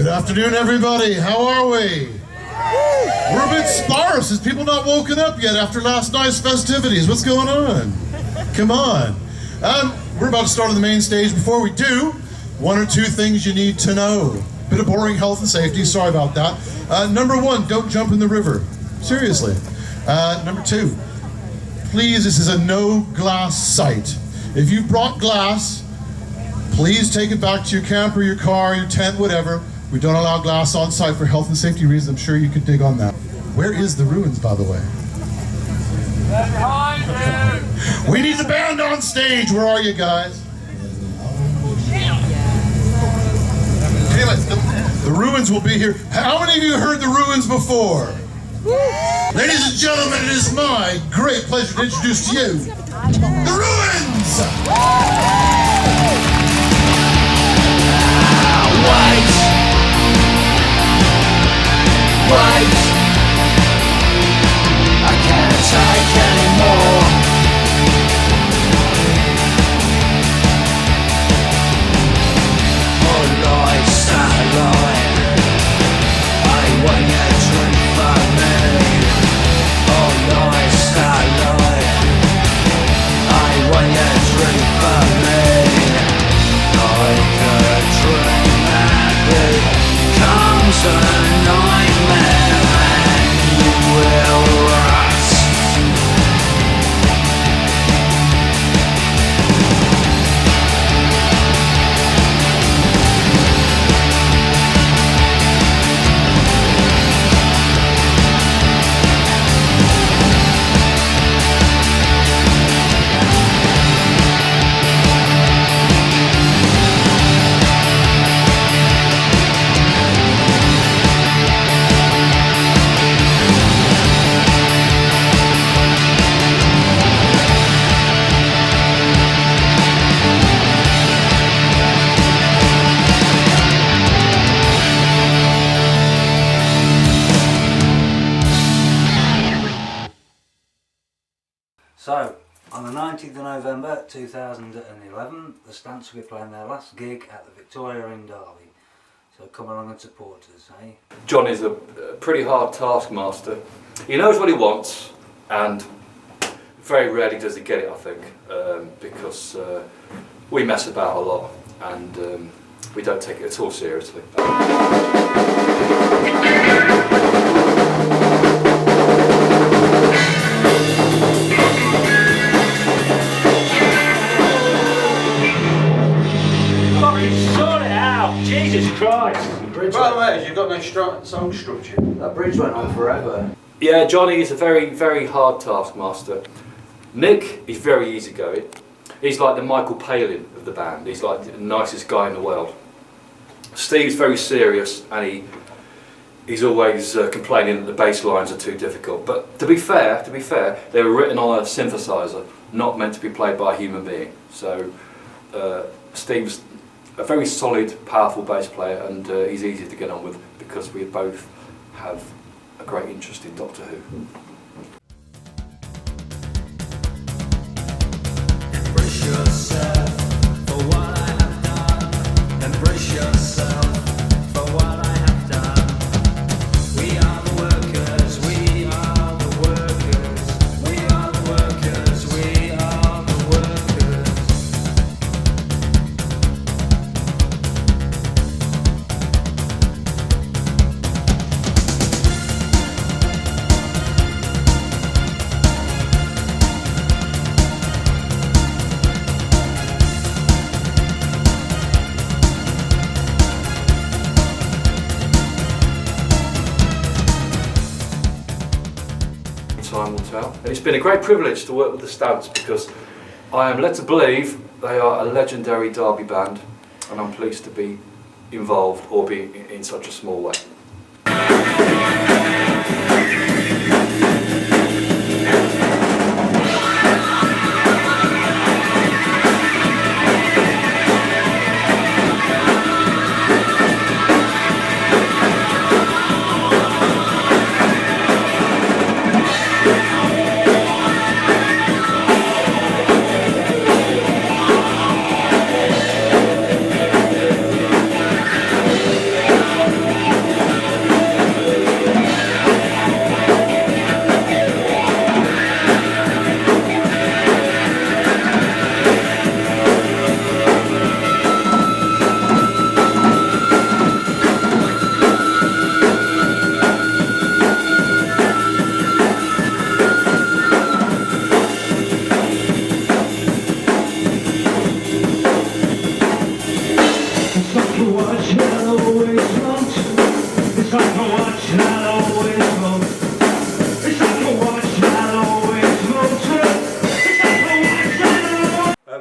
afternoon, everybody. How are we? We're a bit sparse. Is people not woken up yet after last night's festivities? What's going on? Come on. We're about to start on the main stage. Before we do, one or two things you need to know. Bit of boring health and safety. Sorry about that. Number one, don't jump in the river. Seriously. Number two, please, this is a no glass site. If you've brought glass, please take it back to your camper, your car, your tent, whatever. We don't allow glass on site for health and safety reasons. I'm sure you could dig on that. Where is the ruins, by the way? We need the band on stage. Where are you guys? Anyways, the ruins will be here. How many of you heard the ruins before? Ladies and gentlemen, it is my great pleasure to introduce to you the ruins! Wait, I can't take anymore. Oh Lord, satellite, I want you to drink for me. Oh Lord, satellite, I want you to drink for me. Like a dream that becomes a nightmare. So, on the 19th of November 2011, the Stants will be playing their last gig at the Victoria in Derby. So come along and support us, eh? John is a pretty hard taskmaster. He knows what he wants, and very rarely does he get it, I think, because we mess about a lot, and we don't take it at all seriously. Jesus Christ! By the way, you've got no song structure. That bridge went on forever. Yeah, Johnny is a very, very hard taskmaster. Nick is very easygoing. He's like the Michael Palin of the band. He's like the nicest guy in the world. Steve's very serious, and he's always complaining that the bass lines are too difficult. But to be fair, they were written on a synthesizer, not meant to be played by a human being. So Steve's a very solid, powerful bass player, and he's easy to get on with because we both have a great interest in Doctor Who. Embrace yourself for what I have done. Embrace yourself for what I have done. We are the workers, we are the workers. We are the workers, we are the workers. Time will tell. And it's been a great privilege to work with the Stants because I am led to believe they are a legendary Derby band, and I'm pleased to be involved, albeit in such a small way.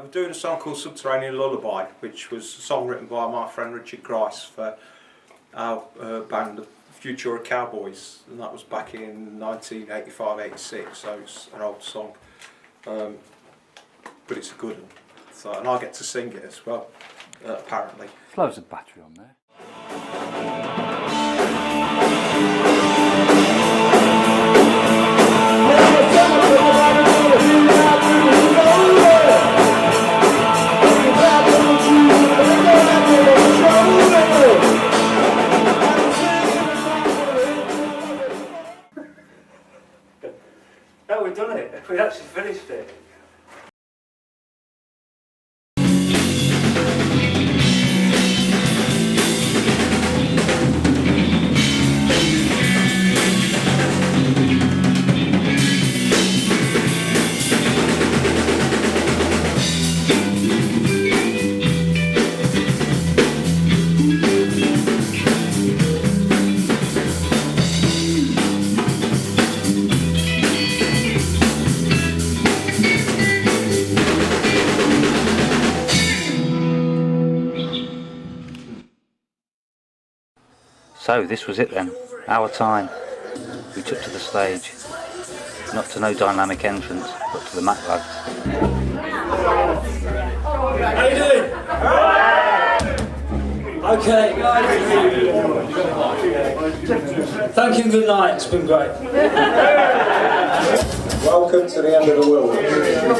we're doing a song called Subterranean Lullaby, which was a song written by my friend Richard Grice for our band, the Futura Cowboys, and that was back in 1985-86, so it's an old song, but it's a good one. So, and I get to sing it as well, apparently. There's loads of battery on there. No, we've done it. We actually finished it. So this was it then, our time. We took to the stage, not to no dynamic entrance, but to the Mac lads. How you doing? Okay. Thank you and good night, it's been great. Welcome to the end of the world.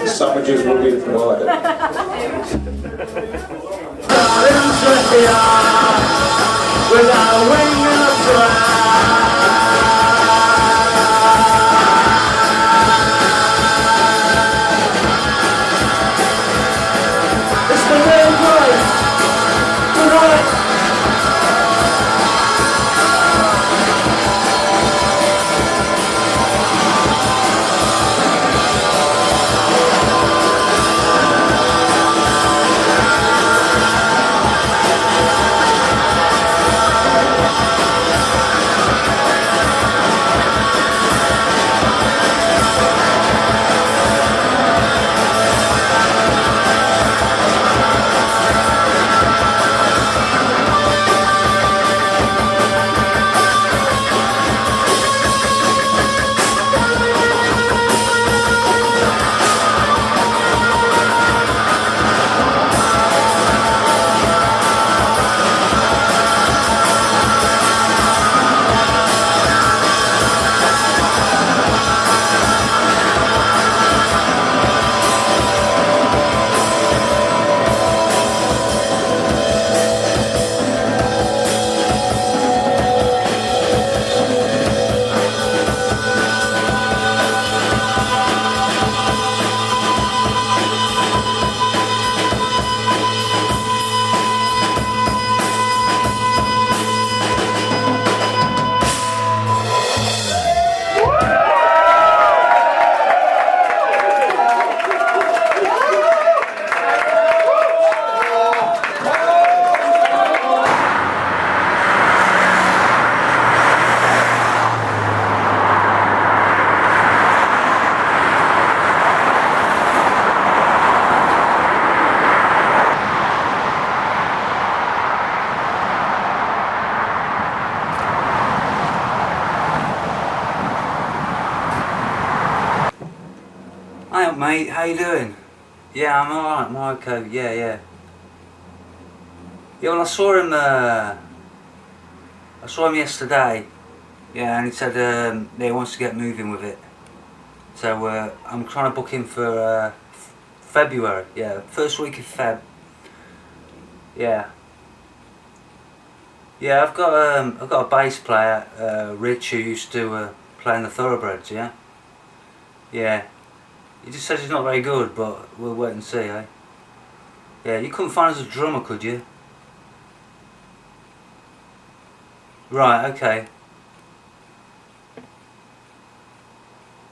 Sandwiches will be provided. Without a wing and a it's been really great. Good night. Hi mate, how you doing? Yeah, I'm alright, I'm okay, yeah. Yeah, well I saw him yesterday, yeah, and he said yeah, he wants to get moving with it. So I'm trying to book him for February, yeah, first week of Feb. Yeah. Yeah, I've got a bass player, Rich, who used to play in the Thoroughbreds, yeah? Yeah. He just says he's not very good, but we'll wait and see, eh? Yeah, you couldn't find us a drummer, could you? Right, okay.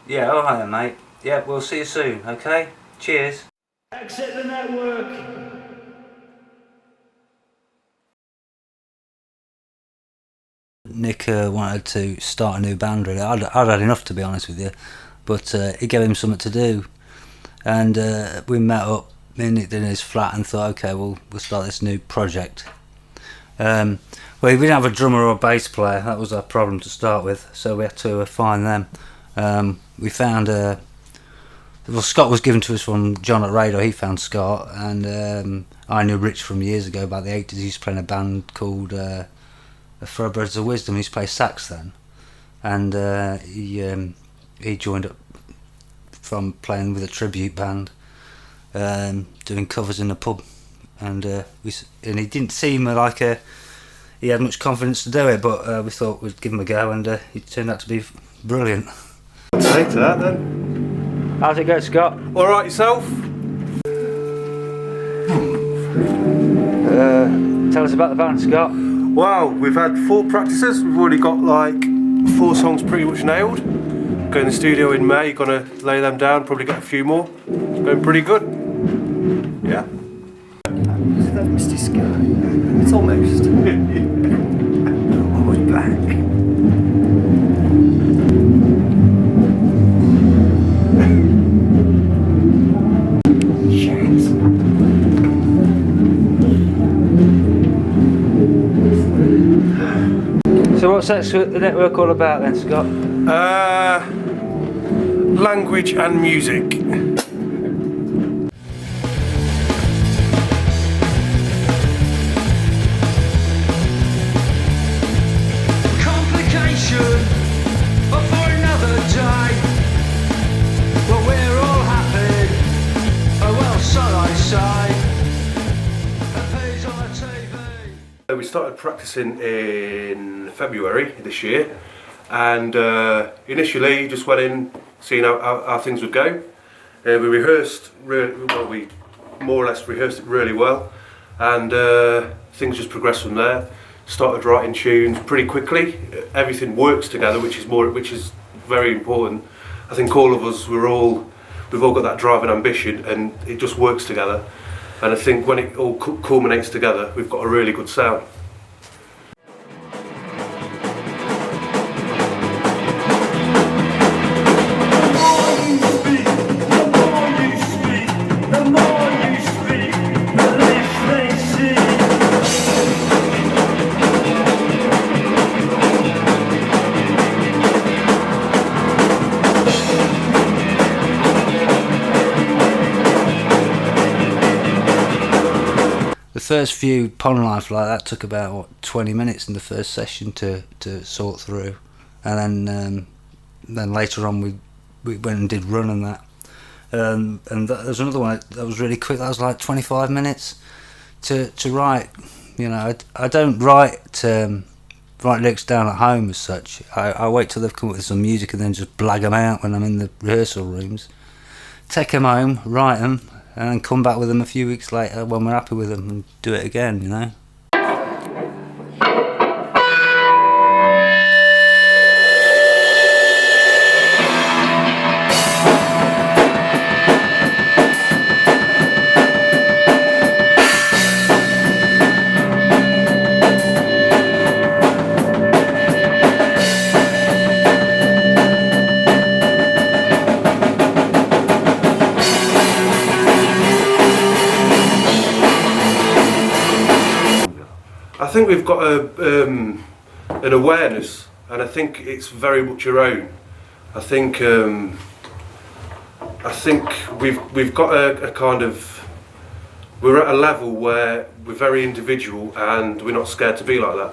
Yeah, alright then, mate. Yeah, we'll see you soon, okay? Cheers. Exit the network. Nick wanted to start a new band really. I'd had enough, to be honest with you, but it gave him something to do, and we met up in his flat and thought, okay, we'll start this new project. Well, we didn't have a drummer or a bass player. That was our problem to start with, so we had to find them. We found well, Scott was given to us from John at Radar. He found Scott, and I knew Rich from years ago, about the 80s. He used to play in a band called the Thoroughbreds of Wisdom. He used to play sax then, and he joined up from playing with a tribute band, doing covers in the pub, and he didn't seem like he had much confidence to do it, but we thought we'd give him a go, and he turned out to be brilliant. Take to that then. How's it go, Scott? All right, yourself? Tell us about the band, Scott. Wow, we've had 4 practices. We've already got like 4 songs pretty much nailed. Go in the studio in May, gonna lay them down, probably get a few more. Going pretty good. Yeah. Is that misty sky? It's almost. Almost black. So what's the network all about then, Scott? Language and music. Complication for another day, but we're all happy. Oh well, so I say. Appears on the TV. We started practicing in February this year, and initially just went in seeing how things would go. We rehearsed we more or less rehearsed it really well, and things just progressed from there. Started writing tunes pretty quickly. Everything works together, which is very important. I think all of us we've all got that drive and ambition, and it just works together. And I think when it all culminates together, we've got a really good sound. The first few Pond Life like that took about 20 minutes in the first session to sort through, and then later on we went and did Run and that, and there's another one that was really quick. That was like 25 minutes to write. You know, I don't write lyrics down at home as such. I wait till they've come up with some music and then just blag them out when I'm in the rehearsal rooms. Take them home, write them, and then come back with them a few weeks later when we're happy with them and do it again, you know. I think we've got an awareness, and I think it's very much your own. I think we've got a kind of, we're at a level where we're very individual and we're not scared to be like that.